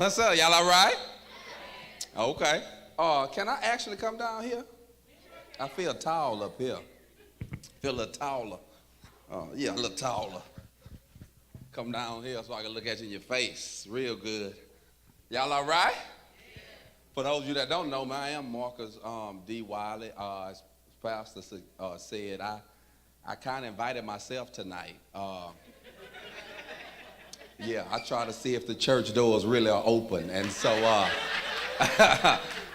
What's up? Y'all all right? Okay. Can I actually come down here? I feel tall up here. Feel a little taller. Yeah, a little taller. Come down here so I can look at you in your face real good. Y'all all right? For those of you that don't know me, I am Marcus D. Wiley. As Pastor said, I kind of invited myself tonight. Yeah, I try to see if the church doors really are open. And so,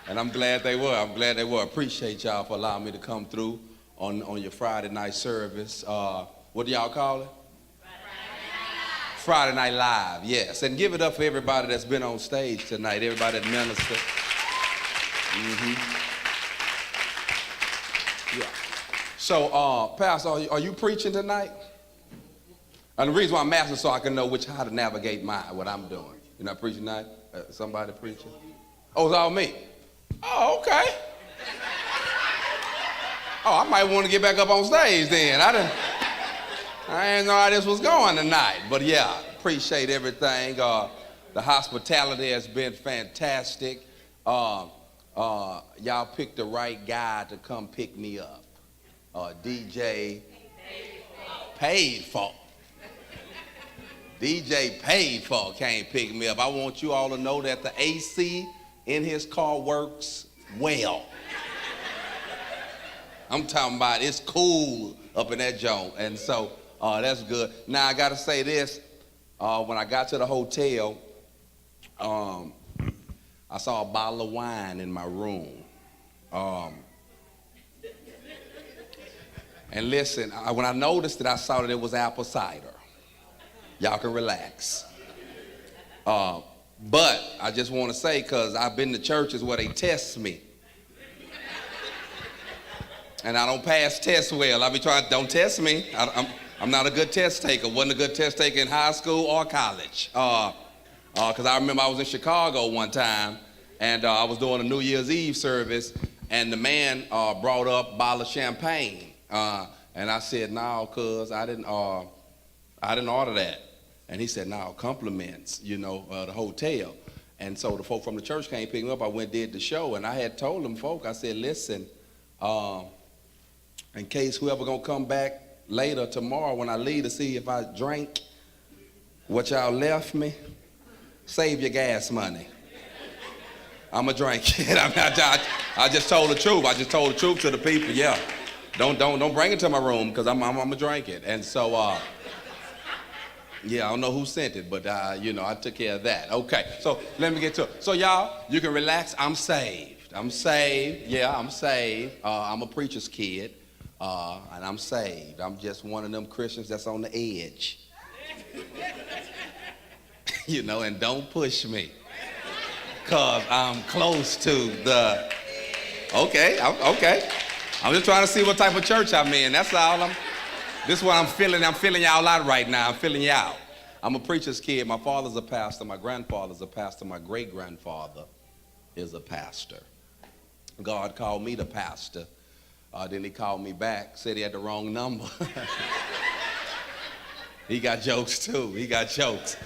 and I'm glad they were. Appreciate y'all for allowing me to come through on your Friday night service. What do y'all call it? Friday Night Live, yes. And give it up for everybody that's been on stage tonight, everybody that ministered. Yeah. So, Pastor, are you preaching tonight? And the reason why I'm asking so I can know how to navigate what I'm doing. You're not preaching tonight? Somebody preaching? Oh, it's all me? Oh, okay. Oh, I might want to get back up on stage then. I didn't know how this was going tonight. But yeah, appreciate everything. The hospitality has been fantastic. Y'all picked the right guy to come pick me up. DJ paid for. DJ paid for came pick me up. I want you all to know that the AC in his car works well. I'm talking about it's cool up in that joint. And so that's good. Now I got to say this. When I got to the hotel, I saw a bottle of wine in my room. And listen, when I noticed it, I saw that it was apple cider. Y'all can relax. But I just want to say, because I've been to churches where they test me. And I don't pass tests well. I be trying, don't test me. I'm not a good test taker. Wasn't a good test taker in high school or college. Because I remember I was in Chicago one time, and I was doing a New Year's Eve service, and the man brought up a bottle of champagne. And I said, no, cuz I didn't order that. And he said, no, compliments, the hotel. And so the folk from the church came pick me up. I went and did the show, and I had told them folk, I said, listen, in case whoever gonna come back later tomorrow when I leave to see if I drank what y'all left me, save your gas money. I'ma drink it. I just told the truth. I just told the truth to the people, yeah. Don't bring it to my room, because I'm gonna drink it. And so, yeah, I don't know who sent it, but, I took care of that. Okay, so let me get to it. So, y'all, you can relax. I'm saved. Yeah, I'm saved. I'm a preacher's kid, and I'm saved. I'm just one of them Christians that's on the edge. And don't push me, because I'm close to the... Okay. I'm just trying to see what type of church I'm in. That's all. This is what I'm feeling. I'm feeling y'all out right now. I'm feeling you out. I'm a preacher's kid. My father's a pastor. My grandfather's a pastor. My great-grandfather is a pastor. God called me the pastor. Then he called me back, said he had the wrong number. He got jokes, too. He got jokes.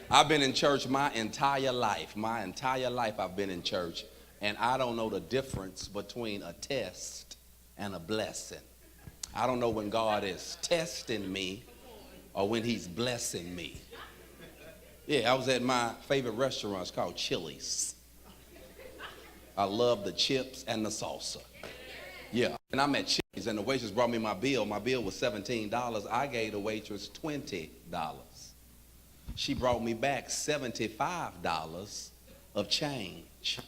I've been in church my entire life. My entire life I've been in church. And I don't know the difference between a test and a blessing. I don't know when God is testing me or when he's blessing me. Yeah, I was at my favorite restaurant. It's called Chili's. I love the chips and the salsa. Yeah, and I'm at Chili's, and the waitress brought me my bill. My bill was $17. I gave the waitress $20. She brought me back $75 of change.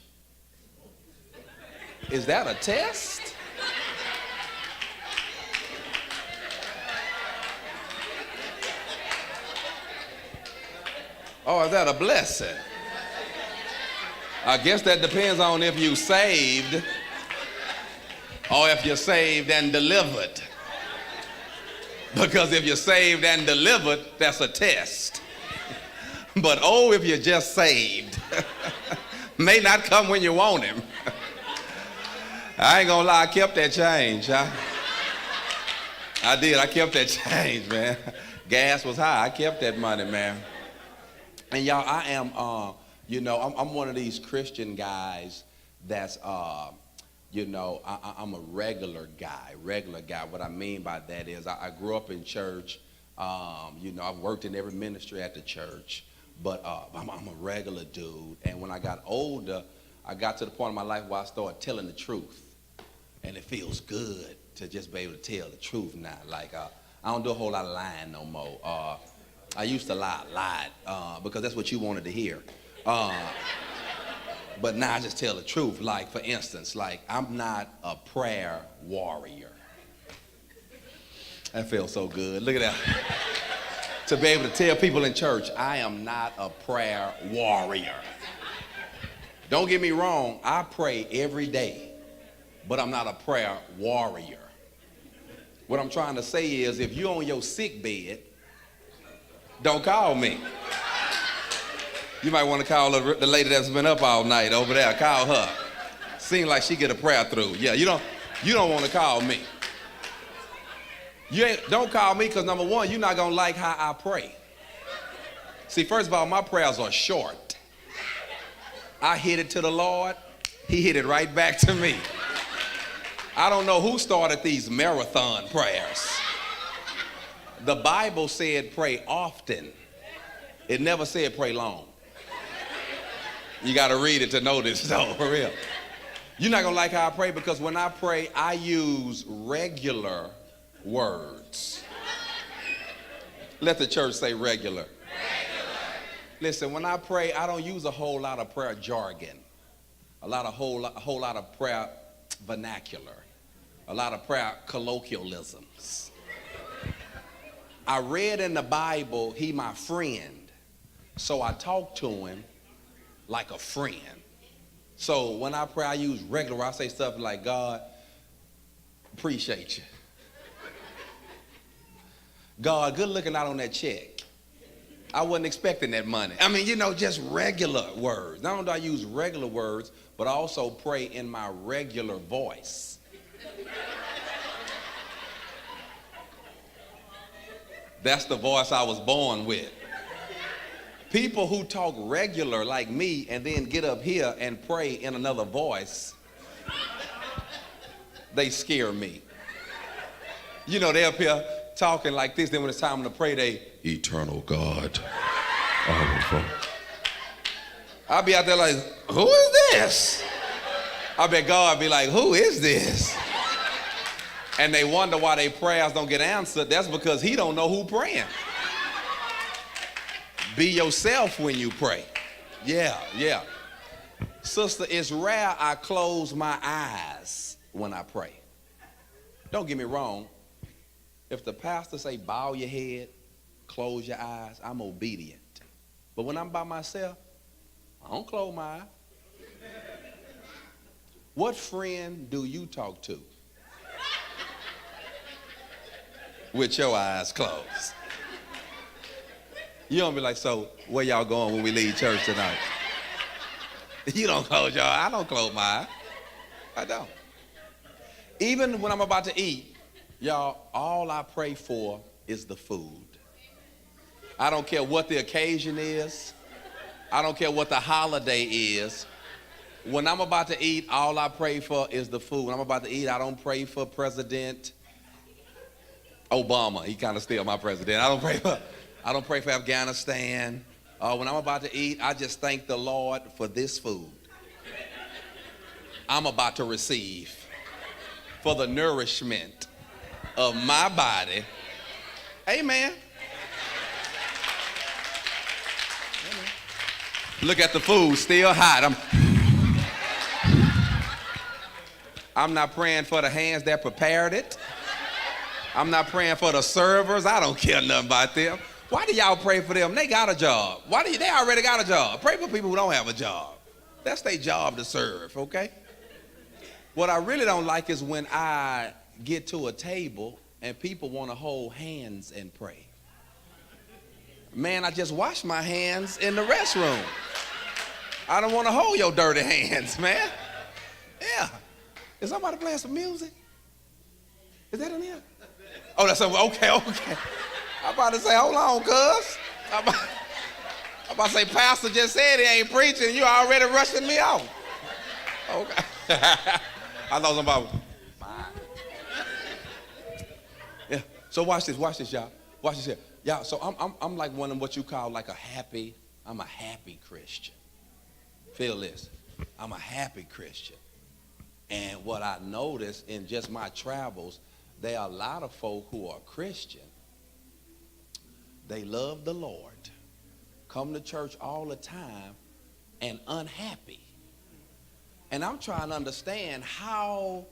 Is that a test? Or is that a blessing? I guess that depends on if you saved or if you're saved and delivered. Because if you're saved and delivered, that's a test. But if you're just saved, may not come when you want him. I ain't gonna lie, I kept that change. I did, I kept that change, man. Gas was high, I kept that money, man. And y'all, I am You know, I'm one of these Christian guys that's, you know, I'm a regular guy. What I mean by that is I grew up in church. You know, I've worked in every ministry at the church, but I'm a regular dude. And when I got older, I got to the point in my life where I started telling the truth. And it feels good to just be able to tell the truth now. Like, I don't do a whole lot of lying no more. I used to lie a lot because that's what you wanted to hear. But now I just tell the truth. Like, for instance, like, I'm not a prayer warrior. That feels so good. Look at that. To be able to tell people in church, I am not a prayer warrior. Don't get me wrong, I pray every day, but I'm not a prayer warrior. What I'm trying to say is, if you're on your sick bed, don't call me. You might want to call the lady that's been up all night over there. Call her. Seems like she get a prayer through. Yeah, you don't want to call me. Don't call me because, number one, you're not going to like how I pray. See, first of all, my prayers are short. I hit it to the Lord. He hit it right back to me. I don't know who started these marathon prayers. The Bible said pray often. It never said pray long. You got to read it to know this, though, for real. You're not going to like how I pray because when I pray, I use regular words. Let the church say regular. Listen, when I pray, I don't use a whole lot of prayer jargon, a whole lot of prayer vernacular, a lot of prayer colloquialisms. I read in the Bible, he my friend, so I talk to him like a friend. So when I pray, I use regular, I say stuff like, God, appreciate you. God, good looking out on that check. I wasn't expecting that money. I mean, you know, just regular words. Not only do I use regular words, but I also pray in my regular voice. That's the voice I was born with. People who talk regular like me and then get up here and pray in another voice, they scare me. You know, they're up here talking like this, then when it's time to pray, they, eternal God. I'll be out there like, who is this? I bet God be like, who is this? And they wonder why their prayers don't get answered. That's because he don't know who praying. Be yourself when you pray. Yeah. Sister, it's rare I close my eyes when I pray. Don't get me wrong. If the pastor say bow your head, close your eyes, I'm obedient. But when I'm by myself, I don't close my eyes. What friend do you talk to with your eyes closed? You don't be like, so where y'all going when we leave church tonight? You don't close your eyes. I don't close my eyes. I don't. Even when I'm about to eat, y'all, all I pray for is the food. I don't care what the occasion is. I don't care what the holiday is. When I'm about to eat, all I pray for is the food. When I'm about to eat, I don't pray for President Obama. He kind of still my president. I don't pray for Afghanistan. When I'm about to eat, I just thank the Lord for this food I'm about to receive, for the nourishment of my body. Amen. Look at the food, still hot. I'm not praying for the hands that prepared it. I'm not praying for the servers. I don't care nothing about them. Why do y'all pray for them? They got a job. They already got a job. Pray for people who don't have a job. That's their job to serve, okay? What I really don't like is when I get to a table and people want to hold hands and pray. Man, I just washed my hands in the restroom. I don't want to hold your dirty hands, man. Yeah. Is somebody playing some music? Is that in here? Oh, that's okay. I'm about to say, hold on, cuz. I'm about to say, Pastor just said he ain't preaching. You already rushing me off. Okay. I thought somebody. Yeah. So watch this, y'all. Watch this here. Y'all, so I'm like one of what you call like I'm a happy Christian. Feel this. I'm a happy Christian. And what I noticed in just my travels, there are a lot of folk who are Christian. They love the Lord, come to church all the time, and unhappy. And I'm trying to understand how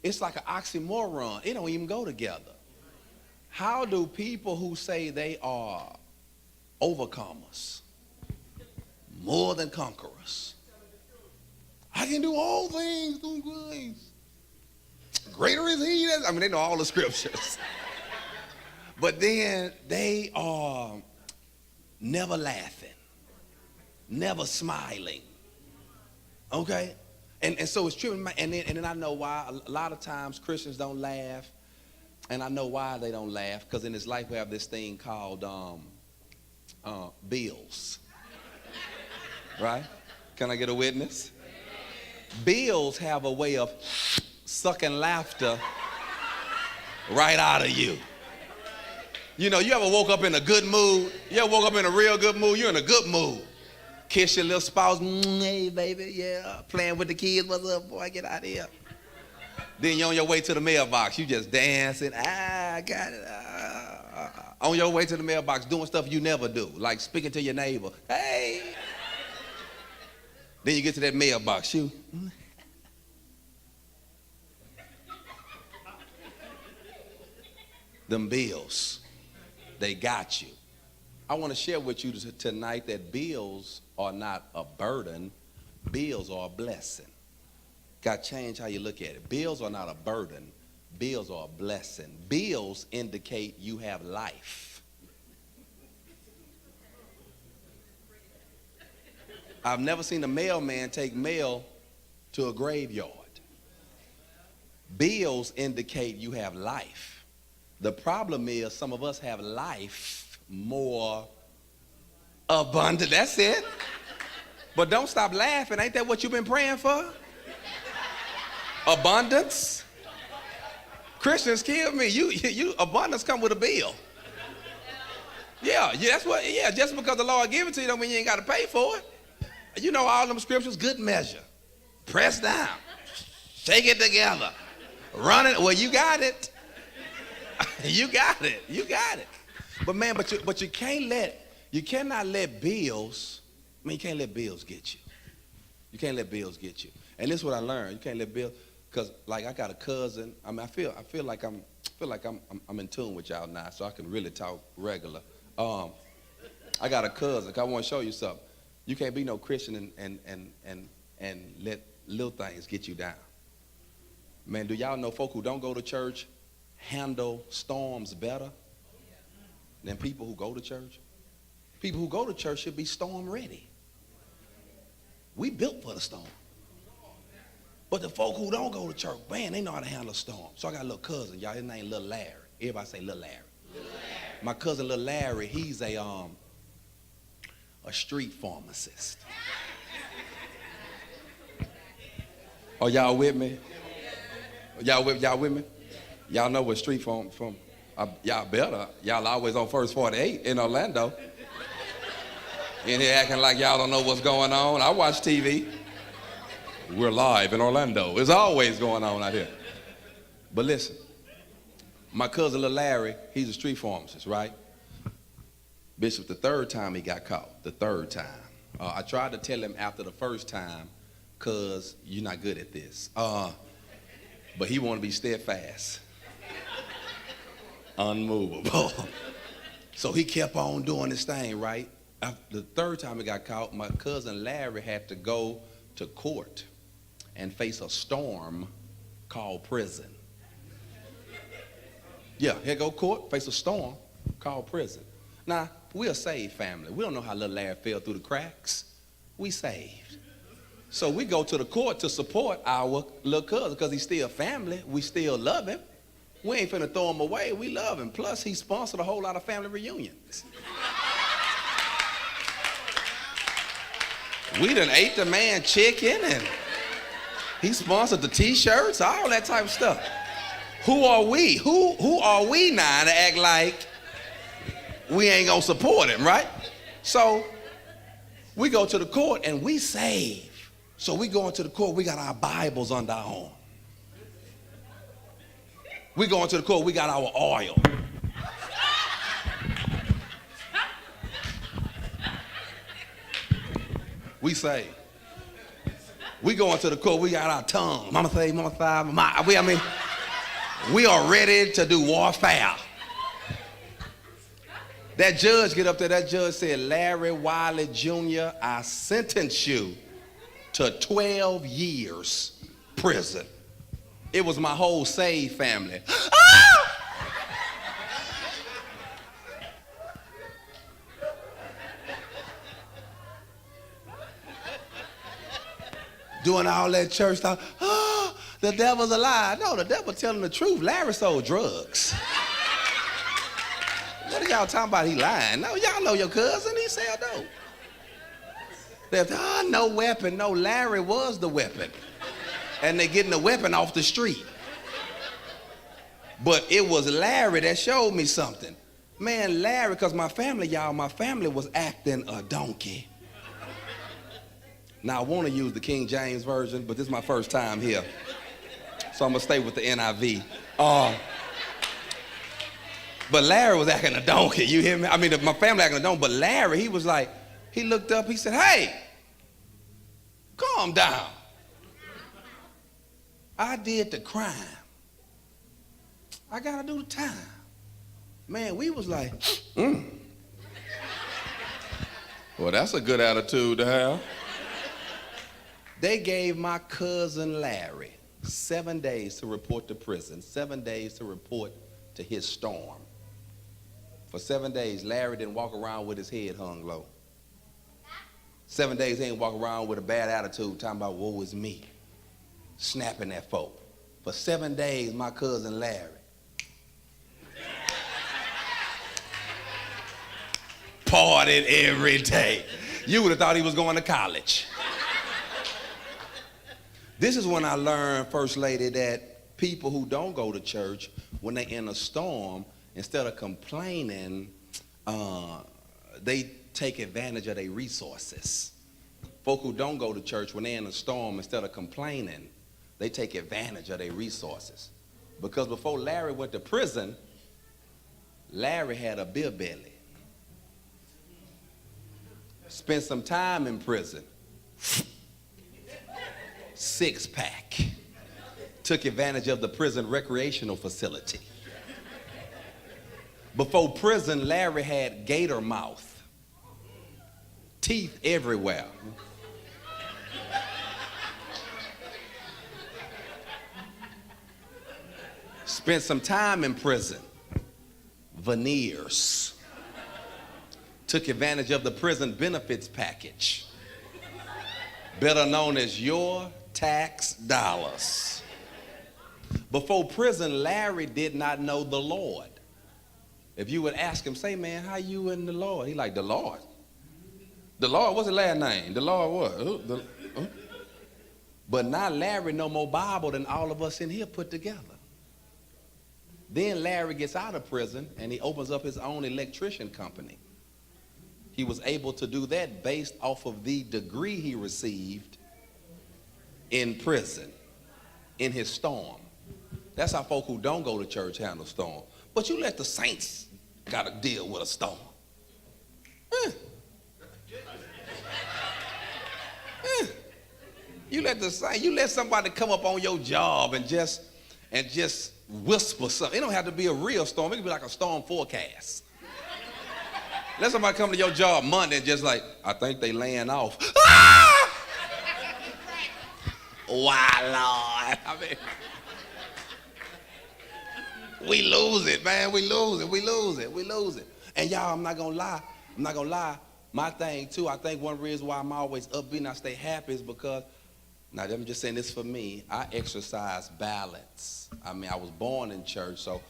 it's like an oxymoron. It don't even go together. How do people who say they are overcomers, more than conquerors, I can do all things through Christ. Greater is he. I mean, they know all the scriptures. But then they are never laughing, never smiling. Okay? And so it's true. And then I know why. A lot of times Christians don't laugh. And I know why they don't laugh. Because in this life we have this thing called bills. Right? Can I get a witness? Bills have a way of sucking laughter right out of you. You know, you ever woke up in a good mood? You ever woke up in a real good mood? You're in a good mood. Kiss your little spouse. Hey, baby, yeah. Playing with the kids. What's up, boy? Get out of here. Then you're on your way to the mailbox. You just dancing. I got it. On your way to the mailbox, doing stuff you never do, like speaking to your neighbor. Hey. Then you get to that mailbox. Them bills, they got you. I want to share with you tonight that bills are not a burden. Bills are a blessing. Got to change how you look at it. Bills are not a burden. Bills are a blessing. Bills indicate you have life. I've never seen a mailman take mail to a graveyard. Bills indicate you have life. The problem is some of us have life more abundant. That's it. But don't stop laughing. Ain't that what you've been praying for? Abundance. Christians kill me. You abundance come with a bill. Yeah, that's what. Yeah, just because the Lord give it to you don't mean you ain't got to pay for it. You know all them scriptures, good measure, press down, shake it together, run it. Well, you got it. You got it. You got it. But man, but you cannot let bills. I mean, you can't let bills get you. You can't let bills get you. And this is what I learned. You can't let bills, because like I got a cousin. I mean, I feel like I'm in tune with y'all now, so I can really talk regular. I got a cousin. I want to show you something. You can't be no Christian and let little things get you down. Man, do y'all know folk who don't go to church handle storms better than people who go to church? People who go to church should be storm ready. We built for the storm. But the folk who don't go to church, man, they know how to handle a storm. So I got a little cousin, y'all, his name Little Larry. Everybody say Little Larry. Little Larry. My cousin Little Larry, he's a street pharmacist. Oh, y'all with me? Y'all with me? Y'all know what street from? Y'all better. Y'all always on First 48 in Orlando. In here acting like y'all don't know what's going on. I watch TV. We're live in Orlando. It's always going on out here. But listen, my cousin Lil Larry, he's a street pharmacist, right? Bishop, the third time he got caught, the third time. I tried to tell him after the first time, because you're not good at this. But he wanted to be steadfast, unmovable. So he kept on doing his thing, right? The third time he got caught, my cousin Larry had to go to court and face a storm called prison. Yeah, he'd go to court, face a storm called prison. Now, we're a saved family. We don't know how little Larry fell through the cracks. We saved. So we go to the court to support our little cousin because he's still family. We still love him. We ain't finna throw him away. We love him. Plus, he sponsored a whole lot of family reunions. We done ate the man chicken, and he sponsored the t-shirts, all that type of stuff. Who are we? Who are we now to act like we ain't gonna support him, right? So we go to the court and we save. So we go into the court, we got our Bibles under our arm. We go into the court, we got our oil. We say, we go into the court, we got our tongue. Mama say, mama five, mama. We are ready to do warfare. That judge get up there, that judge said, Larry Wiley Jr., I sentence you to 12 years prison. It was my whole saved family. Doing all that church stuff. Oh, the devil's a lie. No, the devil telling the truth. Larry sold drugs. What are y'all talking about? He lying. No, y'all know your cousin. He sell dope. They're, no weapon. No, Larry was the weapon. And they getting the weapon off the street. But it was Larry that showed me something. Man, Larry, because my family was acting a donkey. Now, I want to use the King James Version, but this is my first time here. So I'm going to stay with the NIV. But Larry was acting a donkey, you hear me? I mean, my family acting a donkey, but Larry, he was like, he looked up, he said, hey, calm down. I did the crime. I got to do the time. Man, we was like, Well, that's a good attitude to have. They gave my cousin Larry 7 days to report to prison, 7 days to report to his storm. For 7 days, Larry didn't walk around with his head hung low. 7 days, he didn't walk around with a bad attitude, talking about, woe is me, snapping at folk. For 7 days, my cousin Larry partied every day. You would have thought he was going to college. This is when I learned, First Lady, that people who don't go to church, when they're in a storm, instead of complaining, they take advantage of their resources. Folk who don't go to church, when they're in a storm, instead of complaining, they take advantage of their resources. Because before Larry went to prison, Larry had a beer belly. Spent some time in prison. Six-pack. Took advantage of the prison recreational facility. Before prison, Larry had gator mouth. Teeth everywhere. Spent some time in prison. Veneers. Took advantage of the prison benefits package. Better known as your tax dollars. Before prison, Larry did not know the Lord. If you would ask him, say, man, how you in the Lord? He like, the Lord. The Lord, what's his last name? The Lord what? But now Larry know more Bible than all of us in here put together. Then Larry gets out of prison and he opens up his own electrician company. He was able to do that based off of the degree he received in prison, in his storm. That's how folk who don't go to church handle storm. But you let the saints got to deal with a storm. You let somebody come up on your job and just whisper something. It don't have to be a real storm. It can be like a storm forecast. Let somebody come to your job Monday and just like, I think they laying off. Ah! Why, Lord? I mean, we lose it, man. We lose it. And y'all, I'm not gonna lie. My thing too, I think one reason why I'm always upbeat and I stay happy is because, now I'm just saying this for me, I exercise balance. I mean, I was born in church, so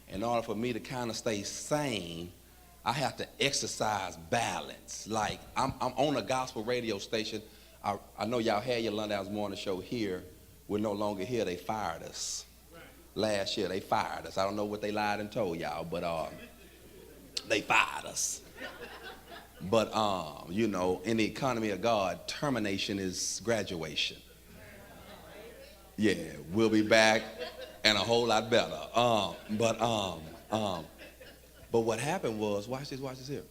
in order for me to kind of stay sane, I have to exercise balance. Like, I'm on a gospel radio station. I know y'all had your London's morning show here. We're no longer here. They fired us. Last year, they fired us. I don't know what they lied and told y'all, but they fired us. But, you know, in the economy of God, termination is graduation. Yeah, we'll be back and a whole lot better. But what happened was, watch this here.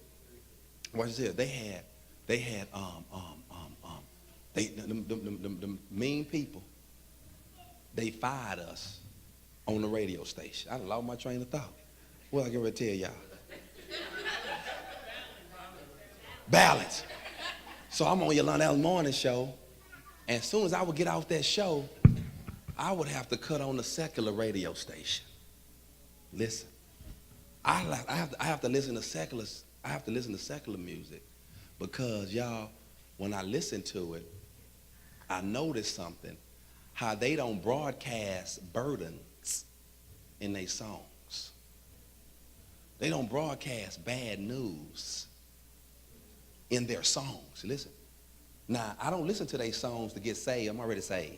Watch this here. They had the mean people, they fired us on the radio station. I done lost my train of thought. What I get ready to tell y'all? Balance. So I'm on Yolanda's morning show, and as soon as I would get off that show, I would have to cut on the secular radio station. Listen, I have to listen to secular. I have to listen to secular music because y'all, when I listen to it, I noticed something. How they don't broadcast burdens in their songs. They don't broadcast bad news in their songs. Listen. Now, I don't listen to their songs to get saved. I'm already saved.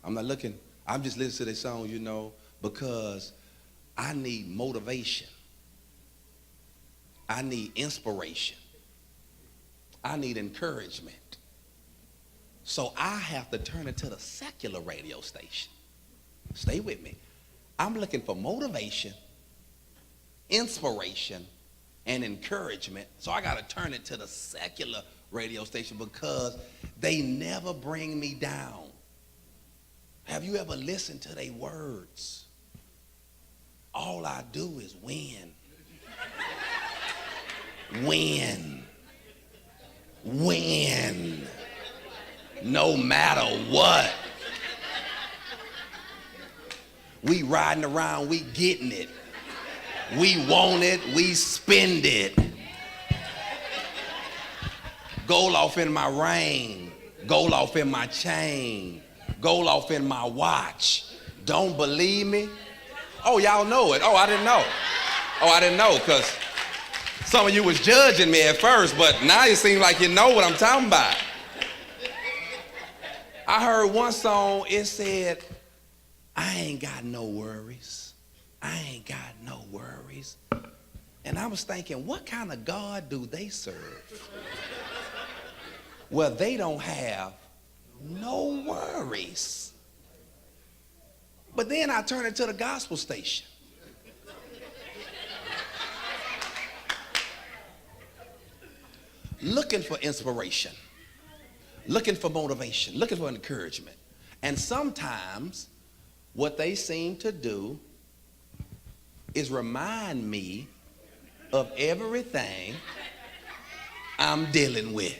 I'm not looking. I'm just listening to their songs, you know, because I need motivation. I need inspiration. I need encouragement. So I have to turn it to the secular radio station. Stay with me. I'm looking for motivation, inspiration, and encouragement. So I got to turn it to the secular radio station because they never bring me down. Have you ever listened to their words? All I do is win. Win. Win. No matter what. We riding around, we getting it. We want it, we spend it. Gold off in my ring, gold off in my chain, gold off in my watch. Don't believe me? Oh, y'all know it. Oh, I didn't know. Oh, I didn't know because some of you was judging me at first, but now it seems like you know what I'm talking about. I heard one song, it said, I ain't got no worries. I ain't got no worries. And I was thinking, what kind of God do they serve? Well, they don't have no worries. But then I turned it to the gospel station. Looking for inspiration, looking for motivation, looking for encouragement. And sometimes what they seem to do is remind me of everything I'm dealing with.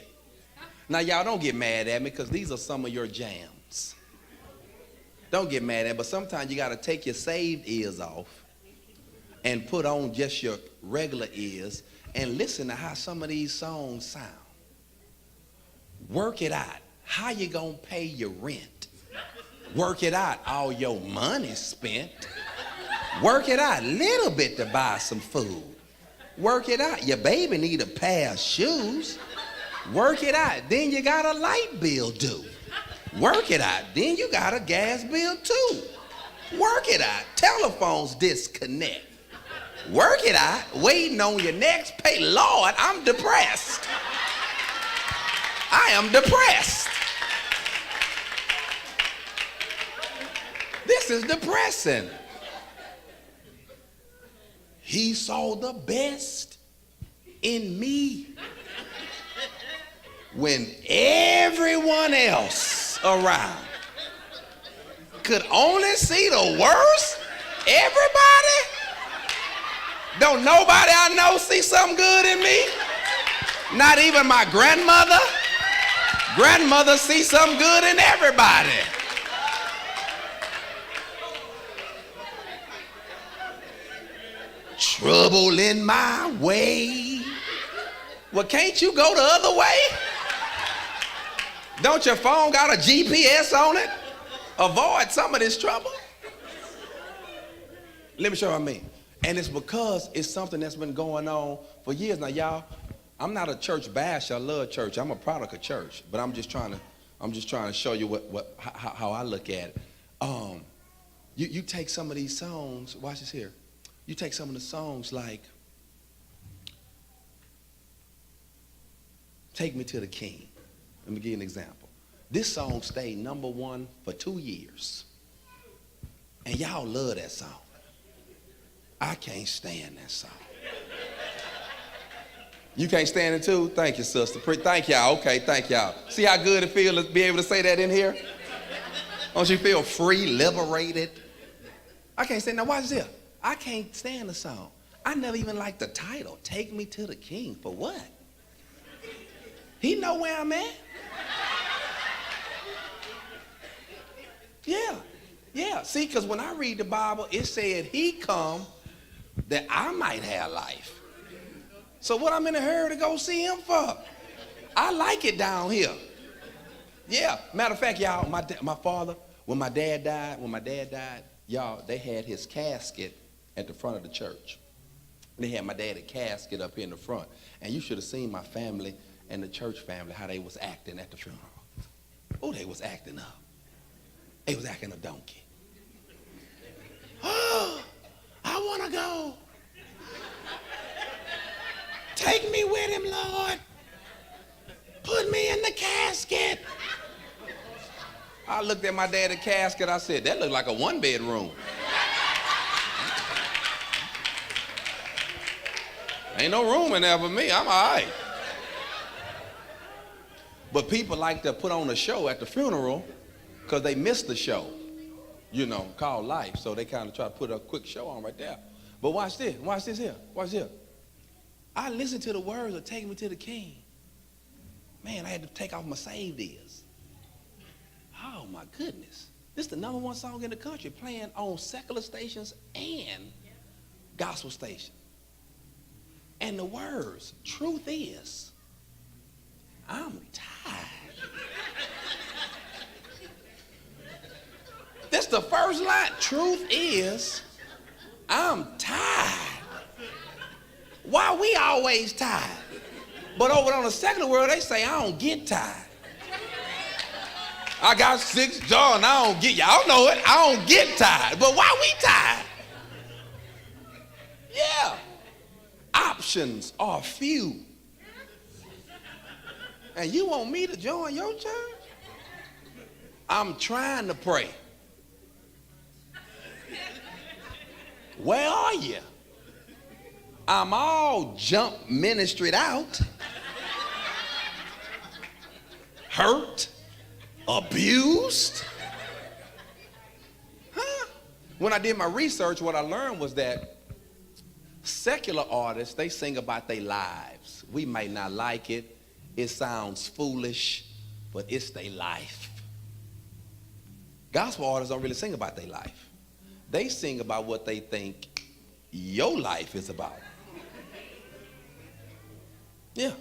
Now, y'all don't get mad at me because these are some of your jams. Don't get mad at me, but sometimes you got to take your saved ears off and put on just your regular ears and listen to how some of these songs sound. Work it out. How you gonna pay your rent? Work it out. All your money spent. Work it out. Little bit to buy some food. Work it out. Your baby need a pair of shoes. Work it out. Then you got a light bill due. Work it out. Then you got a gas bill too. Work it out. Telephones disconnect. Work it out, waiting on your next pay. Lord, I'm depressed. I am depressed. This is depressing. He saw the best in me when everyone else around could only see the worst. Everybody? Don't nobody I know see something good in me? Not even my grandmother? Grandmother see something good in everybody. Trouble in my way. Well, can't you go the other way? Don't your phone got a GPS on it? Avoid some of this trouble. Let me show you what I mean. And it's because it's something that's been going on for years. Now, y'all, I'm not a church basher. I love church. I'm a product of church. But I'm just trying to I'm just trying to show you how I look at it. You take some of these songs, watch this here. You take some of the songs like Take Me to the King. Let me give you an example. This song stayed number 1 for 2 years. And y'all love that song. I can't stand that song. You can't stand it too? Thank you, sister. Thank y'all. Okay, thank y'all. See how good it feels to be able to say that in here? Don't you feel free, liberated? I can't stand. Now watch this. I can't stand the song. I never even liked the title. Take Me to the King. For what? He know where I'm at. Yeah. See, because when I read the Bible, it said he come that I might have life. So what I'm in a hurry to go see him for? I like it down here. Yeah. Matter of fact, y'all, my father, when my dad died, y'all, they had his casket at the front of the church. They had my daddy's casket up here in the front. And you should have seen my family and the church family, how they was acting at the funeral. Oh, they was acting up. They was acting a donkey. Oh, I want to go. Take me with him, Lord. Put me in the casket. I looked at my daddy's casket. I said, that looked like a 1-bedroom. Ain't no room in there for me. I'm all right. But people like to put on a show at the funeral because they missed the show, called life. So they kind of try to put a quick show on right there. But watch this here. I listened to the words of Take Me to the King. Man, I had to take off my saved ears. Oh my goodness. This is the number 1 song in the country, playing on secular stations and gospel stations. And the words, truth is, I'm tired. That's the first line. Truth is, I'm tired. Why we always tired? But over on the secular world, they say, I don't get tired. I got 6 jaws and I don't get, y'all know it, I don't get tired. But why we tired? Yeah. Options are few. And you want me to join your church? I'm trying to pray. Where are you? I'm all JUMP Ministries out. Hurt. Abused. Huh? When I did my research, what I learned was that secular artists, they sing about their lives. We might not like it. It sounds foolish, but it's their life. Gospel artists don't really sing about their life. They sing about what they think your life is about. Yeah.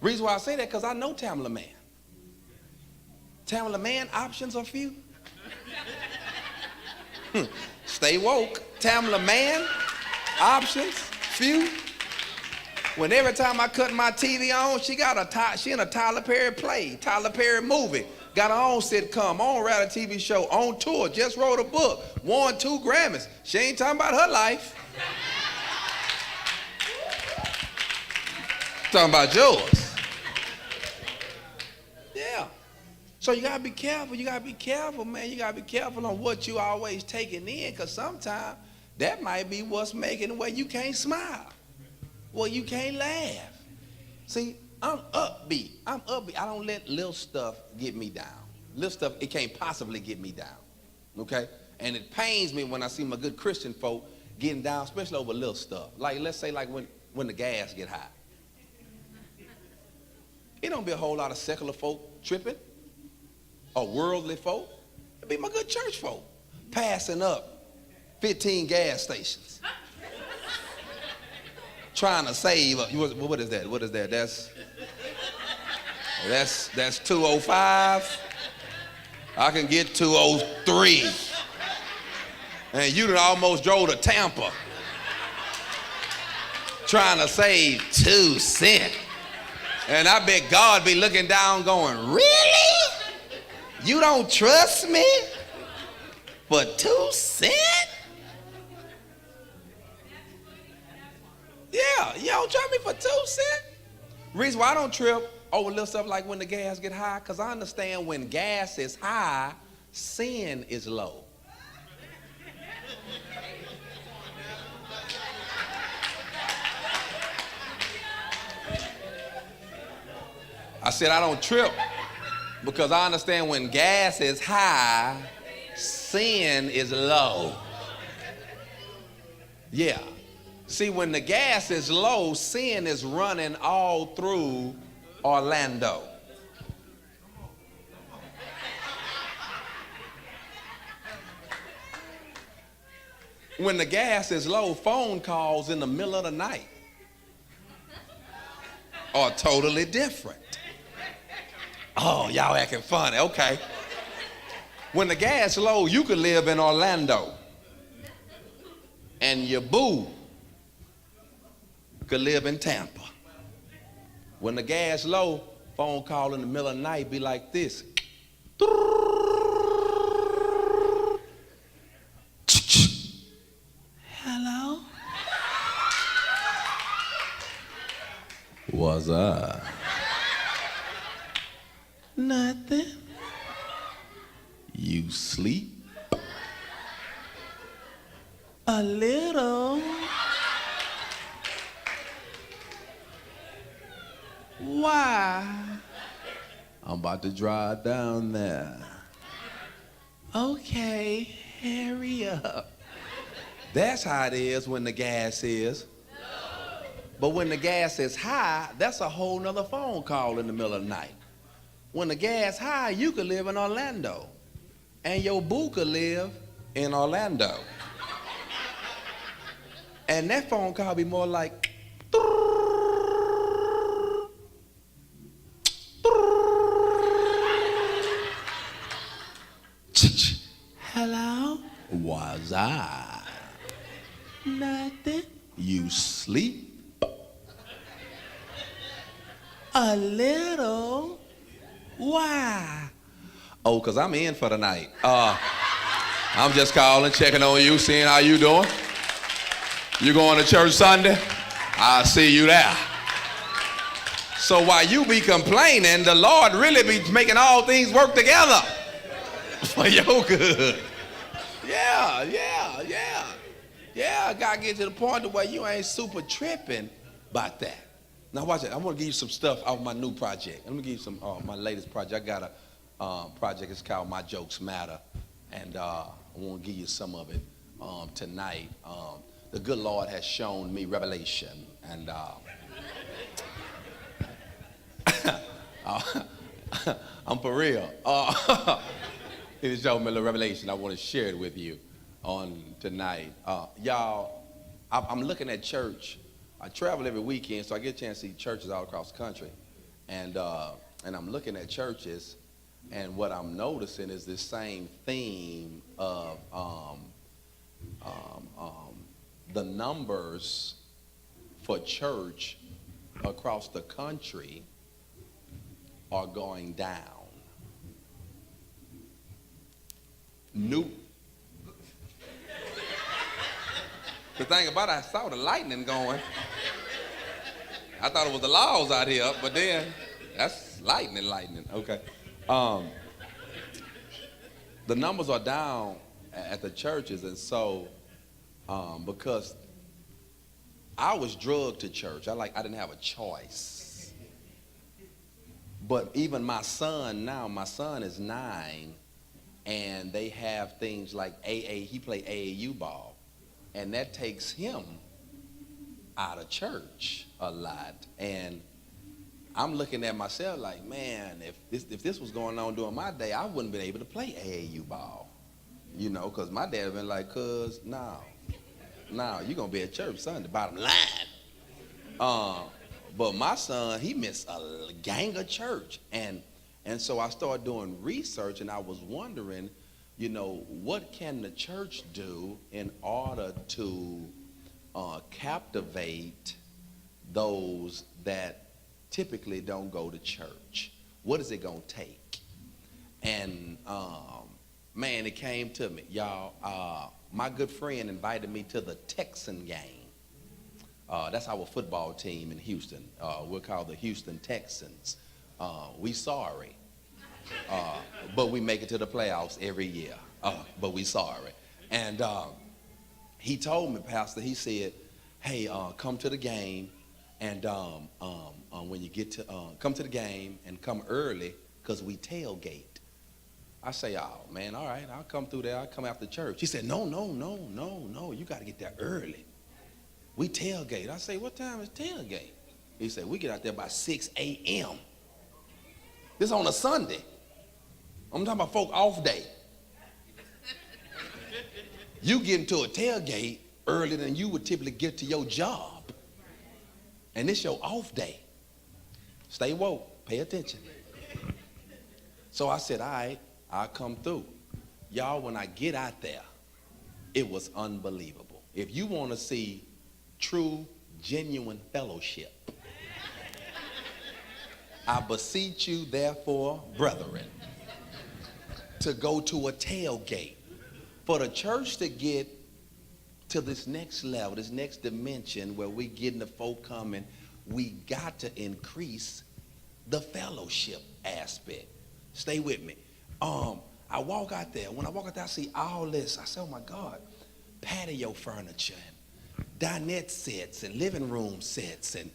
Reason why I say that, because I know Tamala Man. Tamala Man, options are few. Stay woke. Tamala Man, options few. When every time I cut my TV on, she in a Tyler Perry play, Tyler Perry movie. Got her own sitcom, own reality TV show, on tour, just wrote a book, won 2 Grammys. She ain't talking about her life. Talking about yours. Yeah. So you gotta be careful. You gotta be careful, man. You gotta be careful on what you always taking in, because sometimes that might be what's making the way you can't smile. Well, you can't laugh. See, I'm upbeat. I don't let little stuff get me down. Little stuff, it can't possibly get me down. Okay? And it pains me when I see my good Christian folk getting down, especially over little stuff. Like, let's say like when the gas get high. It don't be a whole lot of secular folk tripping or worldly folk. It be my good church folk passing up 15 gas stations. Trying to save, what is that? What is that? That's 205. I can get 203. And you done almost drove to Tampa trying to save 2 cents. And I bet God be looking down going, really? You don't trust me for 2 cents? Yeah, you don't trust me for 2 cents? Reason why I don't trip over little stuff like when the gas get high, because I understand when gas is high, sin is low. I said I don't trip because I understand when gas is high, sin is low. Yeah. See, when the gas is low, sin is running all through Orlando. When the gas is low, phone calls in the middle of the night are totally different. Oh, y'all acting funny. Okay. When the gas low, you could live in Orlando, and your boo could live in Tampa. When the gas low, phone call in the middle of the night be like this. Hello? What's up? Nothing. You sleep? A little. Why? I'm about to drive down there. Okay, hurry up. That's how it is when the gas is. But when the gas is high, that's a whole nother phone call in the middle of the night. When the gas high, you could live in Orlando, and your boo could live in Orlando. And that phone call be more like, hello? Was I? Nothing. You sleep? A little. Why? Oh, because I'm in for the night. I'm just calling, checking on you, seeing how you doing. You going to church Sunday? I'll see you there. So while you be complaining, the Lord really be making all things work together for your good. Yeah. I gotta get to the point where you ain't super tripping about that. Now watch it. I'm gonna give you some stuff off my new project. I'm gonna give you some my latest project. I got a project. It's called My Jokes Matter, and I want to give you some of it tonight. The good Lord has shown me revelation, and I'm for real. He has shown me a revelation. I want to share it with you on tonight. Y'all, I'm looking at church. I travel every weekend, so I get a chance to see churches all across the country. And I'm looking at churches, and what I'm noticing is this same theme of the numbers for church across the country are going down. The thing about it, I saw the lightning going. I thought it was the laws out here, but then that's lightning. Okay. The numbers are down at the churches, and so because I was drugged to church, I didn't have a choice. But even my son is 9, and they have things like AA. He played AAU ball, and that takes him out of church a lot. And I'm looking at myself like, man, if this was going on during my day, I wouldn't have been able to play AAU ball, because my dad had been like, cuz, no, you're going to be at church Sunday, bottom line. But my son, he missed a gang of church. And so I started doing research, and I was wondering, what can the church do in order to captivate those that typically don't go to church? What is it going to take? And man, it came to me, y'all. My good friend invited me to the Texan game. That's our football team in Houston. We're called the Houston Texans. We sorry, but we make it to the playoffs every year. But we sorry. And he told me, Pastor, he said, hey, come to the game, and when you get to, come to the game and come early, because we tailgate. I say, oh, man, all right, I'll come through there. I'll come after church. He said, no, you got to get there early. We tailgate. I say, what time is tailgate? He said, we get out there by 6 a.m. This on a Sunday. I'm talking about folk off day. You get into a tailgate earlier than you would typically get to your job. And it's your off day. Stay woke. Pay attention. So I said, all right, I'll come through. Y'all, when I get out there, it was unbelievable. If you want to see true, genuine fellowship, I beseech you, therefore, brethren, to go to a tailgate. For the church to get to this next level, this next dimension where we getting the folk coming, we got to increase the fellowship aspect. Stay with me. I walk out there. When I walk out there, I see all this. I say, oh my God, patio furniture and dinette sets and living room sets and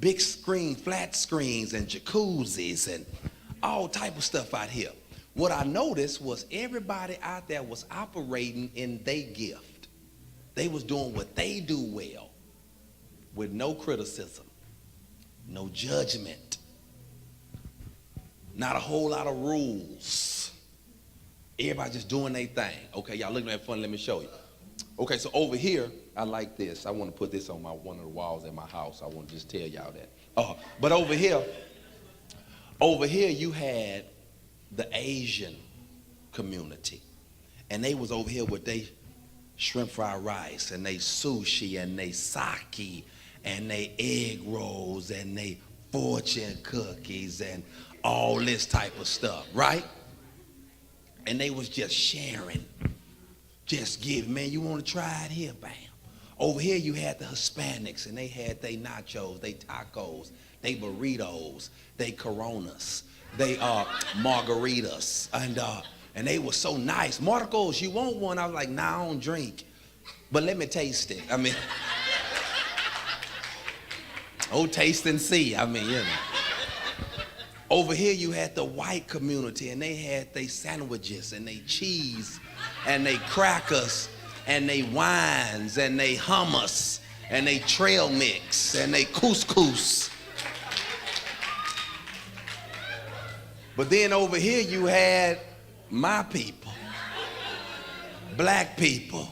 big screen, flat screens and jacuzzis and all type of stuff out here. What I noticed was everybody out there was operating in their gift. They was doing what they do well with no criticism, no judgment, not a whole lot of rules. Everybody just doing their thing. Okay, y'all looking at fun, let me show you. Okay, so over here, I like this. I want to put this on one of the walls in my house. I want to just tell y'all that. But over here you had the Asian community. And they was over here with they shrimp fried rice and they sushi and they sake and they egg rolls and they fortune cookies and all this type of stuff, right? And they was just sharing, just give, man, you want to try it here, bam. Over here you had the Hispanics and they had they nachos, they tacos, they burritos, they Coronas, they margaritas, and they were so nice. Marcos, you want one? I was like, nah, I don't drink, but let me taste it. I mean, oh, taste and see. I mean, you know. Over here you had the white community and they had they sandwiches and they cheese and they crackers and they wines and they hummus and they trail mix and they couscous. But then over here you had my people, black people,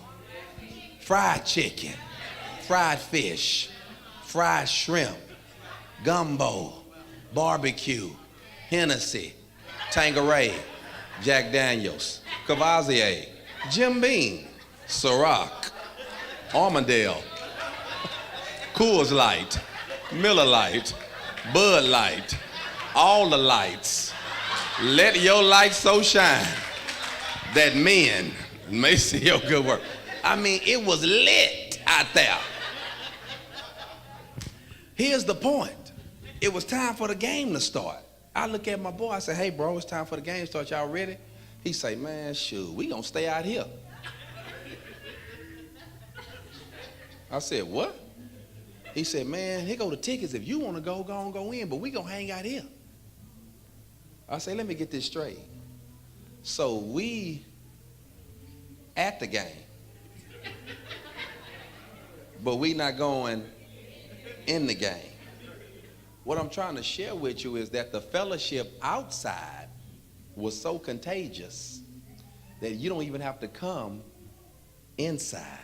fried chicken, fried fish, fried shrimp, gumbo, barbecue, Hennessy, Tanqueray, Jack Daniels, Cavassier, Jim Beam, Ciroc, Armadale, Coors Light, Miller Lite, Bud Light, all the lights. Let your light so shine that men may see your good work. I mean, it was lit out there. Here's the point. It was time for the game to start. I look at my boy, I say, hey, bro, it's time for the game to start. Y'all ready? He say, man, shoot, we gonna stay out here. I said, what? He said, man, here go the tickets. If you want to go on, go in, but we gonna hang out here. I say, let me get this straight. So we at the game, but we not going in the game. What I'm trying to share with you is that the fellowship outside was so contagious that you don't even have to come inside.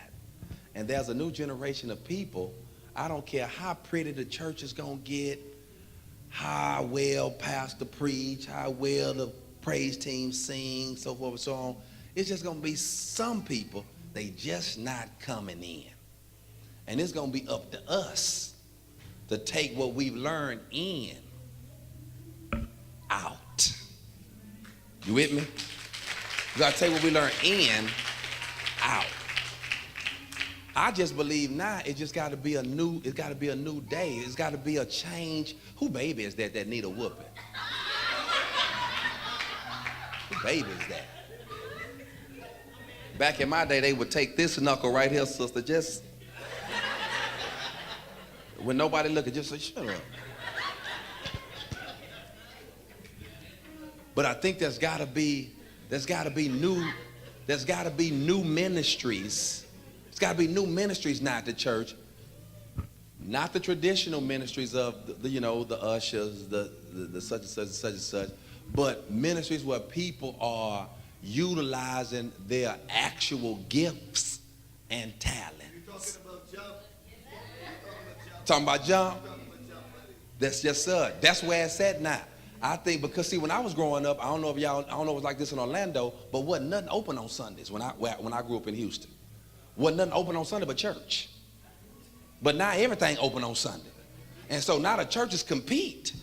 And there's a new generation of people, I don't care how pretty the church is going to get, how well pastor preach, how well the praise team sing, so forth and so on. It's just going to be some people, they just not coming in. And it's going to be up to us to take what we've learned in out. You with me? You gotta take what we learn in, out. I just believe now it just gotta be a new day. It's gotta be a change. Who baby is that need a whooping? Who baby is that? Back in my day, they would take this knuckle right here, sister, just when nobody looking, just say, shut up. But I think there's gotta be new ministries. There's gotta be new ministries now at the church. Not the traditional ministries of the ushers, the such and such and such and such, but ministries where people are utilizing their actual gifts and talents. Talking about JUMP? That's just sir. That's where it's at now. I think because see, when I was growing up, I don't know if it was like this in Orlando, but wasn't nothing open on Sundays when I grew up in Houston. Wasn't nothing open on Sunday but church. But now everything open on Sunday. And so now the churches compete.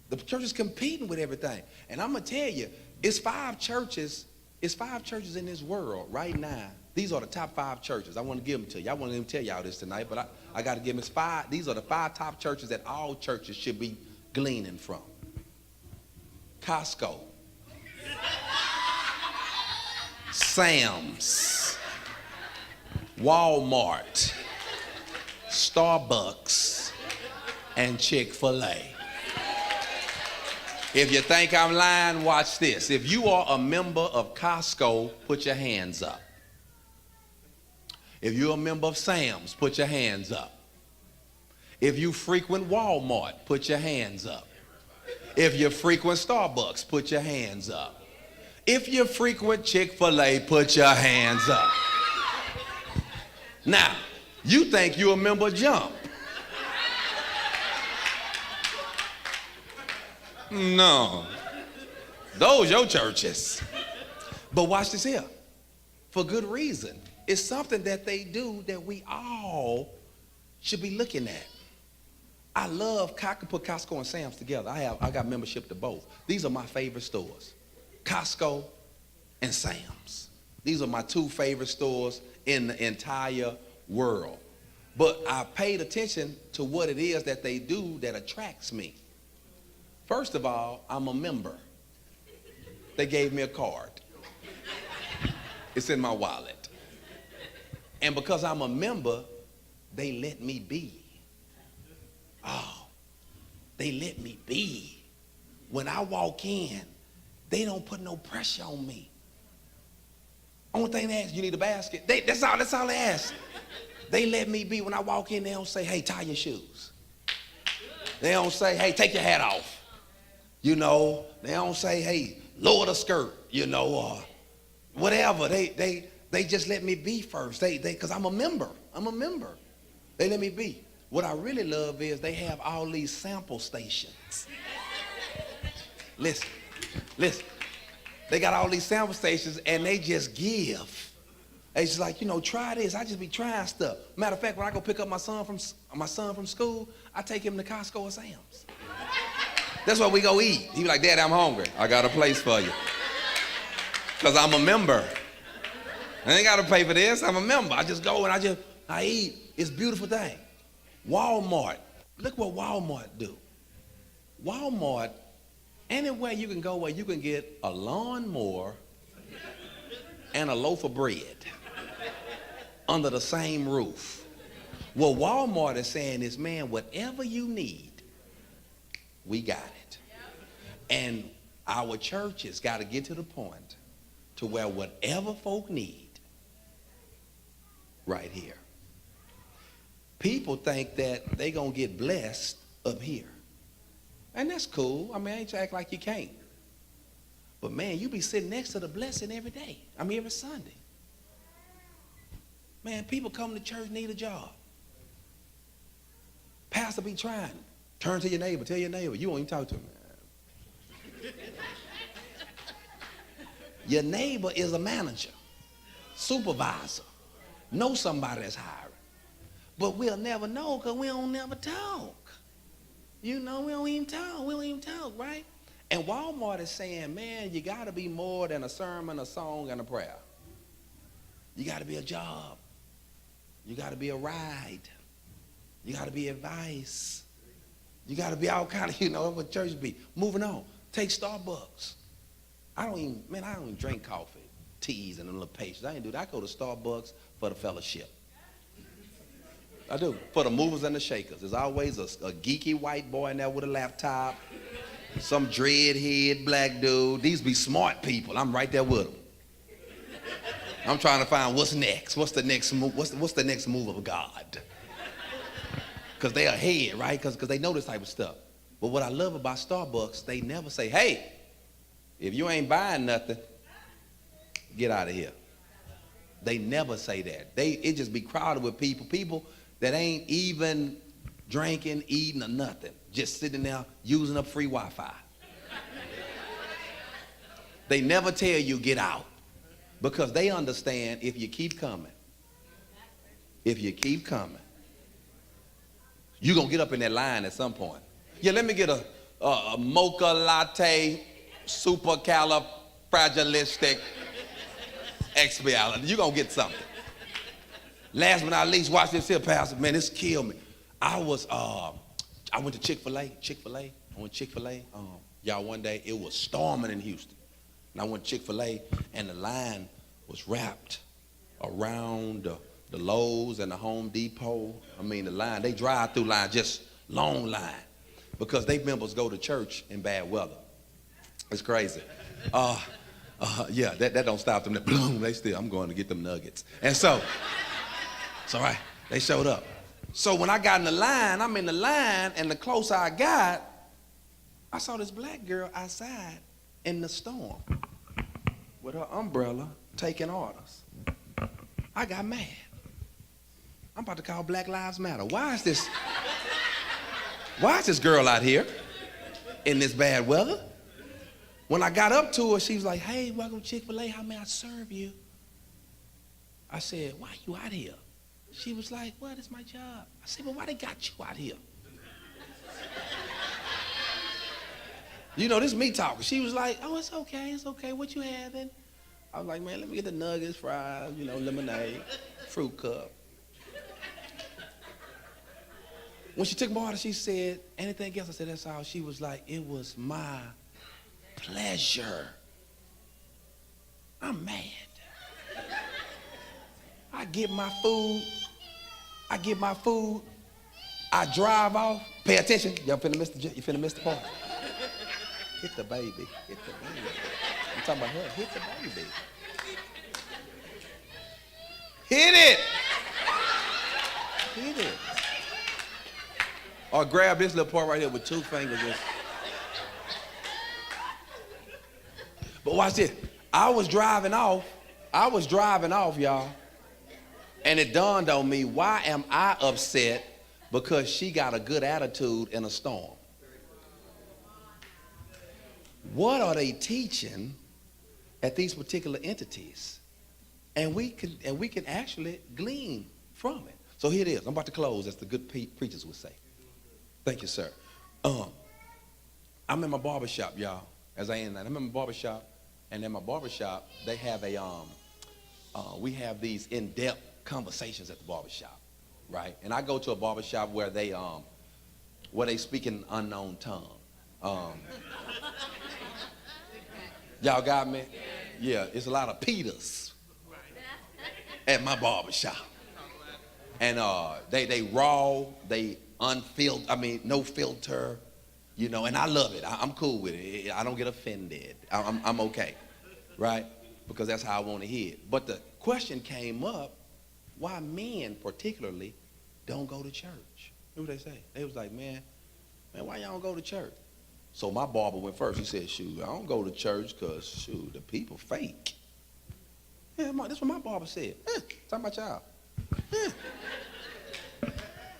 The church is competing with everything. And I'm gonna tell you, it's five churches in this world right now. These are the top 5 churches. I want to give them to you. I want to tell y'all this tonight, but I got to give them 5. These are the 5 top churches that all churches should be gleaning from. Costco, Sam's, Walmart, Starbucks, and Chick-fil-A. If you think I'm lying, watch this. If you are a member of Costco, put your hands up. If you're a member of Sam's, put your hands up. If you frequent Walmart, put your hands up. If you frequent Starbucks, put your hands up. If you frequent Chick-fil-A, put your hands up. Now, you think you're a member of JUMP. No. Those your churches. But watch this here. For good reason. It's something that they do that we all should be looking at. I can put Costco and Sam's together. I got membership to both. These are my favorite stores. Costco and Sam's. These are my 2 favorite stores in the entire world. But I paid attention to what it is that they do that attracts me. First of all, I'm a member. They gave me a card. It's in my wallet. And because I'm a member, they let me be. Oh, they let me be. When I walk in, they don't put no pressure on me. Only thing they ask, you need a basket? That's all they ask. They let me be. When I walk in, they don't say, hey, tie your shoes. They don't say, hey, take your hat off. They don't say, hey, lower the skirt, or whatever. They just let me be first. Because I'm a member. They let me be. What I really love is they have all these sample stations. Listen. They got all these sample stations and they just give. They just like, try this. I just be trying stuff. Matter of fact, when I go pick up my son from school, I take him to Costco or Sam's. That's where we go eat. He be like, Dad, I'm hungry. I got a place for you. Because I'm a member. I ain't got to pay for this. I'm a member. I just go and I eat. It's a beautiful thing. Walmart. Look what Walmart do. Walmart, anywhere you can go where you can get a lawnmower and a loaf of bread under the same roof. What Walmart is saying is, man, whatever you need, we got it. And our churches got to get to the point to where whatever folk need, right here. People think that they going to get blessed up here. And that's cool. I ain't act like you can't. But man, you be sitting next to the blessing every day. Every Sunday. Man, people come to church, need a job. Pastor be trying. Turn to your neighbor, tell your neighbor, you won't even talk to him. Your neighbor is a manager, supervisor, know somebody that's hiring. But we'll never know because we don't never talk. We don't even talk, right? And Walmart is saying, man, you got to be more than a sermon, a song, and a prayer. You got to be a job. You got to be a ride. You got to be advice. You got to be all kind of, what church be. Moving on. Take Starbucks. I don't even drink coffee, teas, and them little patients. I ain't do that. I go to Starbucks for the fellowship. I do. For the movers and the shakers. There's always a geeky white boy in there with a laptop. Some dreadhead black dude. These be smart people. I'm right there with them. I'm trying to find what's next. What's the next move? What's the next move of God? Because they ahead, right? Because they know this type of stuff. But what I love about Starbucks, they never say, hey, if you ain't buying nothing, get out of here. They never say that. It just be crowded with people that ain't even drinking, eating, or nothing. Just sitting there using up free Wi-Fi. They never tell you get out. Because they understand if you keep coming, you're going to get up in that line at some point. Yeah, let me get a mocha latte, supercalifragilistic expialidocious. You're going to get something. Last but not least, watch this here, Pastor. Man, this killed me. I went to Chick-fil-A. I went to Chick-fil-A. Y'all, one day, it was storming in Houston. And I went to Chick-fil-A, and the line was wrapped around the Lowe's and the Home Depot. The line, they drive through line, just long line, because they members go to church in bad weather. It's crazy. Yeah, that don't stop them. Boom, I'm going to get them nuggets. And so, it's all right. They showed up. So when I got in the line, I'm in the line, and the closer I got, I saw this black girl outside in the storm with her umbrella taking orders. I got mad. I'm about to call Black Lives Matter. Why is this girl out here in this bad weather? When I got up to her, she was like, hey, welcome to Chick-fil-A. How may I serve you? I said, why you out here? She was like, well, it's my job. I said, well, why they got you out here? This is me talking. She was like, oh, it's okay. What you having? I was like, man, let me get the nuggets, fries, lemonade, fruit cup. When she took my order, she said, anything else? I said, that's all. She was like, it was my pleasure. I'm mad. I get my food. I drive off. Pay attention. You finna miss the part. Hit the baby. I'm talking about her. Hit the baby. Hit it. Or grab this little part right here with 2 fingers. But watch this. I was driving off, y'all. And it dawned on me, why am I upset because she got a good attitude in a storm? What are they teaching at these particular entities? And we can actually glean from it. So here it is. I'm about to close, as the good preachers would say. Thank you, sir. I'm in my barbershop, y'all. I'm in my barbershop, and in my barbershop, they have we have these in-depth conversations at the barbershop, right? And I go to a barbershop where they speak in unknown tongue. Y'all got me? Yeah, it's a lot of Peters at my barbershop. And they raw, they unfiltered, no filter, and I love it. I'm cool with it. I don't get offended. I'm okay, right? Because that's how I want to hear it. But the question came up, why men particularly don't go to church? You know what they say? They was like, man, why y'all don't go to church? So my barber went first. He said, shoot, I don't go to church because, shoot, the people fake. Yeah, that's what my barber said. Talking about y'all.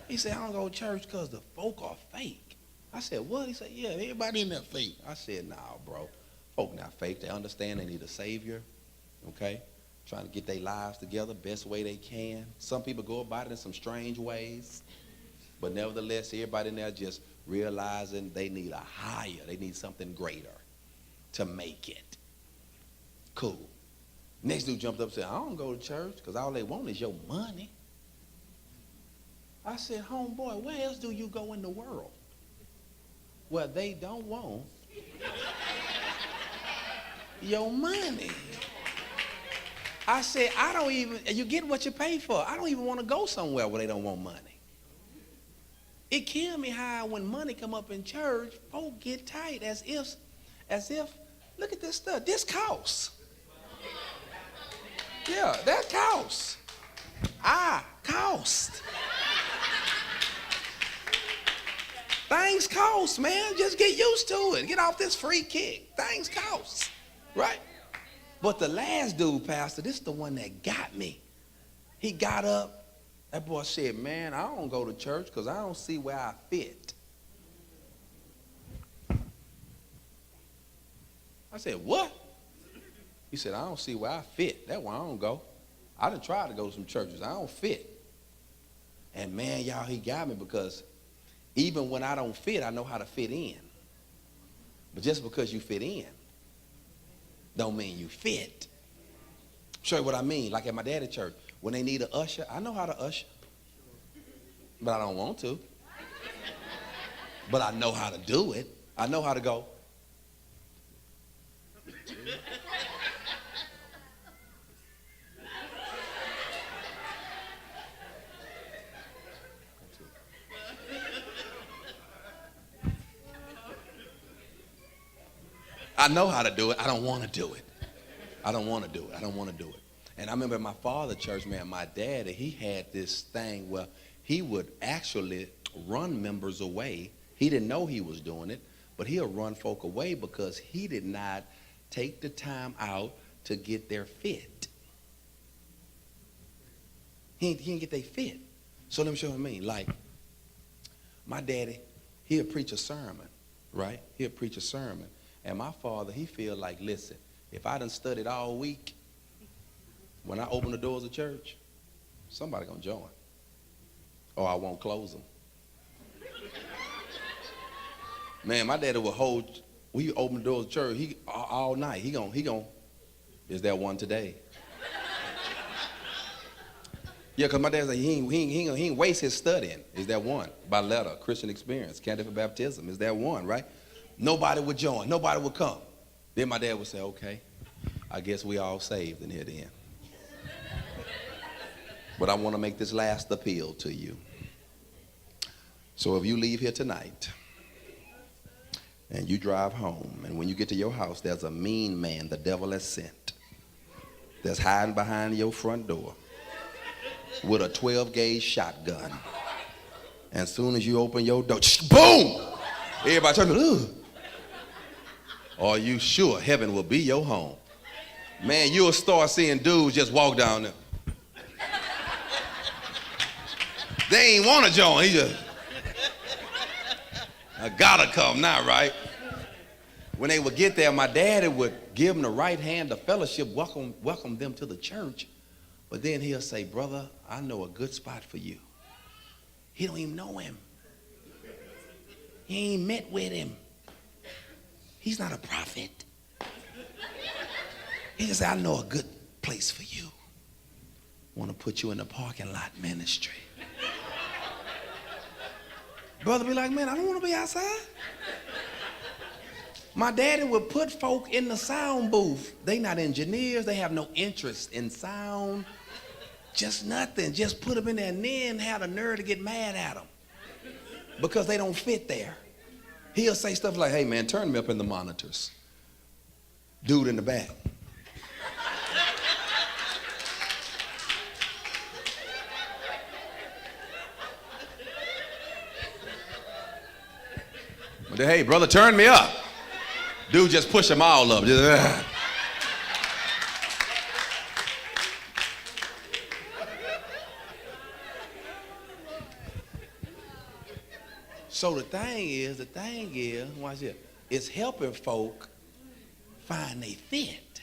He said, I don't go to church because the folk are fake. I said, what? He said, yeah, everybody in there fake. I said, nah, bro. Folk not fake. They understand they need a savior, okay? Trying to get their lives together best way they can. Some people go about it in some strange ways. But nevertheless, everybody in there just realizing they need they need something greater to make it. Cool. Next dude jumped up and said, I don't go to church because all they want is your money. I said, homeboy, where else do you go in the world where they don't want your money? I said, you get what you pay for. I don't even want to go somewhere where they don't want money. It kills me how when money come up in church, folk get tight as if, look at this stuff. This costs. Yeah, that costs. Cost. Things cost, man. Just get used to it. Get off this free kick. Things cost, right? But the last dude, Pastor, this is the one that got me. He got up. That boy said, man, I don't go to church because I don't see where I fit. I said, what? He said, I don't see where I fit. That's why I don't go. I done tried to go to some churches. I don't fit. And man, y'all, he got me because even when I don't fit, I know how to fit in. But just because you fit in don't mean you fit. Show you what I mean. Like at my daddy's church, when they need an usher, I know how to usher. But I don't want to. But I know how to do it. I know how to go. I know how to do it. I don't want to do it. I don't want to do it. I don't want to do it. And I remember at my father's church, man, my daddy, he had this thing where he would actually run members away. He didn't know he was doing it, but he'll run folk away because he did not take the time out to get their fit. He didn't get their fit. So let me show you what I mean. Like, my daddy, he'll preach a sermon, right? He'll preach a sermon. And my father, he feel like, listen, if I done studied all week, when I open the doors of church, somebody gonna join. Or I won't close them. Man, my daddy would we open the doors of church, all night, he gon', is there one today? Yeah, because my dad's like, he ain't waste his studying. Is there one? By letter, Christian experience, candidate for baptism, is there one, right? Nobody would join, nobody would come. Then my dad would say, okay, I guess we all saved in here then. But I want to make this last appeal to you. So if you leave here tonight and you drive home, and when you get to your house, there's a mean man the devil has sent that's hiding behind your front door with a 12-gauge shotgun. And as soon as you open your door, boom! Everybody turn to, ugh. Are you sure heaven will be your home? Man, you'll start seeing dudes just walk down there. They ain't want to join. He just, I gotta come now, right? When they would get there, my daddy would give them the right hand of fellowship, welcome them to the church. But then he'll say, brother, I know a good spot for you. He don't even know him. He ain't met with him. He's not a prophet. He just said, I know a good place for you. Want to put you in the parking lot ministry. Brother be like, man, I don't want to be outside. My daddy would put folk in the sound booth. They not engineers. They have no interest in sound. Just nothing. Just put them in there and then have the nerve to get mad at them because they don't fit there. He'll say stuff like, hey, man, turn me up in the monitors. Dude in the back. Hey, brother, turn me up. Dude, just push them all up. Just, So the thing is, watch this, it's helping folk find they fit.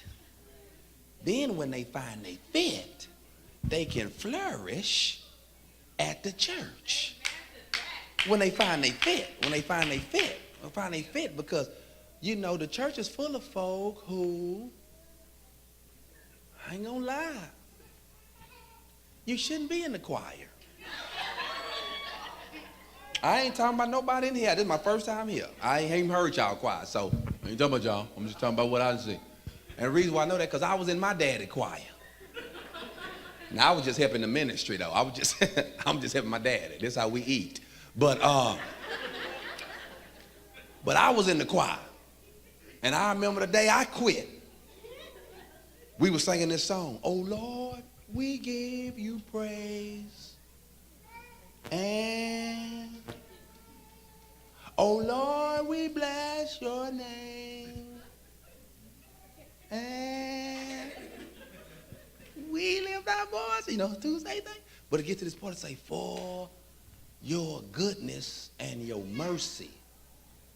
Then when they find they fit, they can flourish at the church. when they find they fit. When they find they fit. When they find they fit, because, you know, the church is full of folk who, I ain't gonna lie, you shouldn't be in the choir. I ain't talking about nobody in here. This is my first time here. I ain't even heard y'all choir, so I ain't talking about y'all. I'm just talking about what I see. And the reason why I know that, because I was in my daddy choir. Now, I was just helping the ministry, though. I'm just helping my daddy. This is how we eat. But I was in the choir. And I remember the day I quit. We were singing this song. Oh, Lord, we give you praise. And, oh, Lord, we bless your name. And we lift our voice, you know, Tuesday thing. But it gets to this point and say, for your goodness and your mercy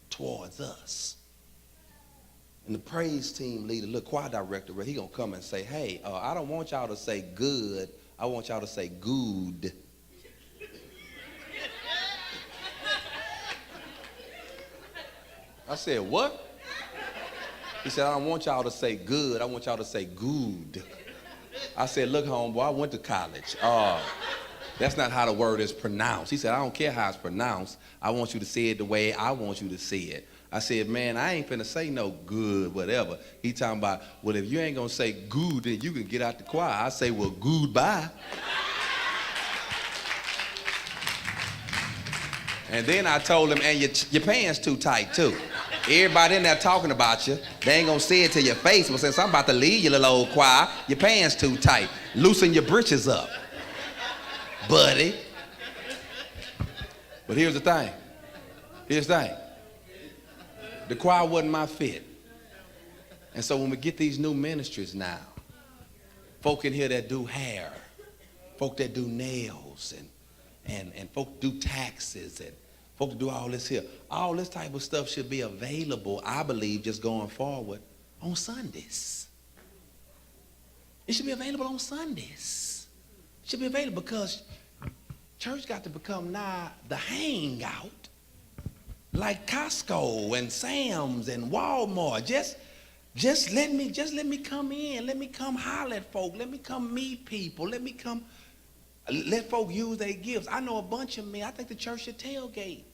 towards us. And the praise team leader, the choir director, he gonna come and say, hey, I don't want y'all to say good. I want y'all to say good. I said, what? He said, I don't want y'all to say good. I want y'all to say good. I said, look, homeboy, I went to college. That's not how the word is pronounced. He said, I don't care how it's pronounced. I want you to say it the way I want you to say it. I said, man, I ain't finna say no good, whatever. He talking about, well, if you ain't gonna say good, then you can get out the choir. I say, well, goodbye. And then I told him, and your pants too tight, too. Everybody in there talking about you. They ain't gonna say it to your face, but since I'm about to leave you, little old choir, your pants too tight. Loosen your britches up, buddy. But here's the thing. Here's the thing. The choir wasn't my fit. And so when we get these new ministries now, folk in here that do hair, folk that do nails, and folk do taxes, and folk that do all this here, all this type of stuff should be available, I believe, just going forward on Sundays. It should be available on Sundays. It should be available because church got to become now the hangout. Like Costco and Sam's and Walmart. Just let me come in. Let me come holler at folk. Let me come meet people. Let folk use their gifts. I know a bunch of men. I think the church should tailgate.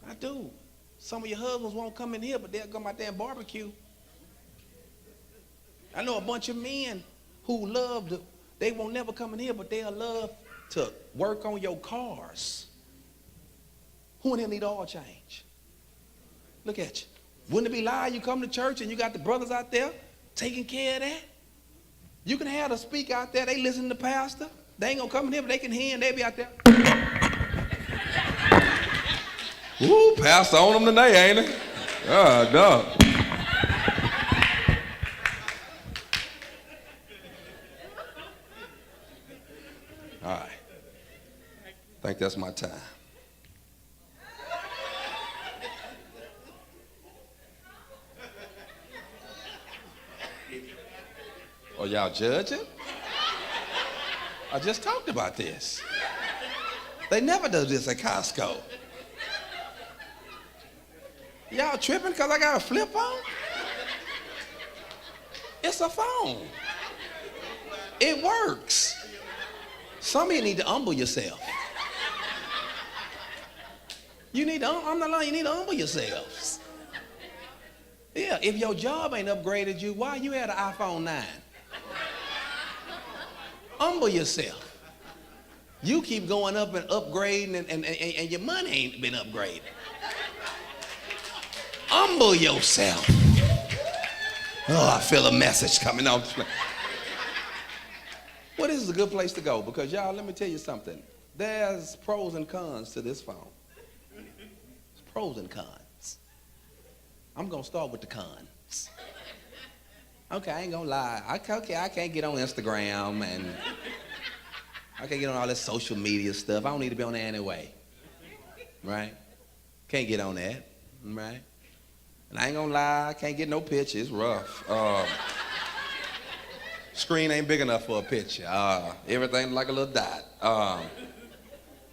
I do. Some of your husbands won't come in here, but they'll come out there and barbecue. I know a bunch of men who they won't never come in here, but they'll love to work on your cars. Who in here need oil change? Look at you. Wouldn't it be lie you come to church and you got the brothers out there taking care of that? You can have the speaker out there, they listen to the pastor. They ain't gonna come in here, but they can hear and they be out there. Ooh, pastor on them today, ain't it? Oh, no. All right. I think that's my time. Oh, y'all judging? I just talked about this. They never do this at Costco. Y'all tripping because I got a flip phone? It's a phone. It works. Some of you need to humble yourself. I'm not lying, you need to humble yourselves. Yeah, if your job ain't upgraded you, why you had an iPhone 9? Humble yourself. You keep going up and upgrading and your money ain't been upgraded. Humble yourself. Oh, I feel a message coming on. Well, this is a good place to go because, y'all, let me tell you something. There's pros and cons to this phone. There's pros and cons. I'm going to start with the cons. Okay, I ain't gonna lie. I can't get on Instagram and I can't get on all this social media stuff. I don't need to be on there anyway. Right? Can't get on that. Right? And I ain't gonna lie, I can't get no picture. It's rough. Screen ain't big enough for a picture. Everything like a little dot.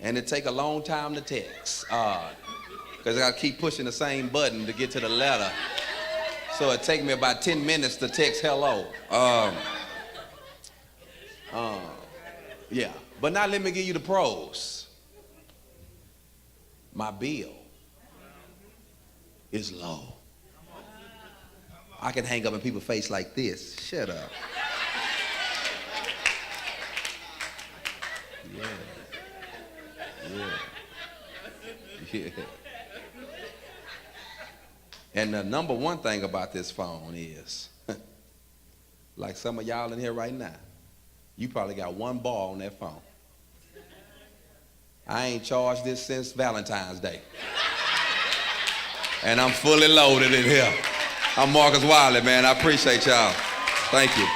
And it take a long time to text. Because I got to keep pushing the same button to get to the letter. So it take me about 10 minutes to text hello. Yeah. But now let me give you the pros. My bill is low. I can hang up in people's face like this. Shut up. Yeah. And the number one thing about this phone is, like some of y'all in here right now, you probably got one bar on that phone. I ain't charged this since Valentine's Day. And I'm fully loaded in here. I'm Marcus Wiley, man. I appreciate y'all. Thank you.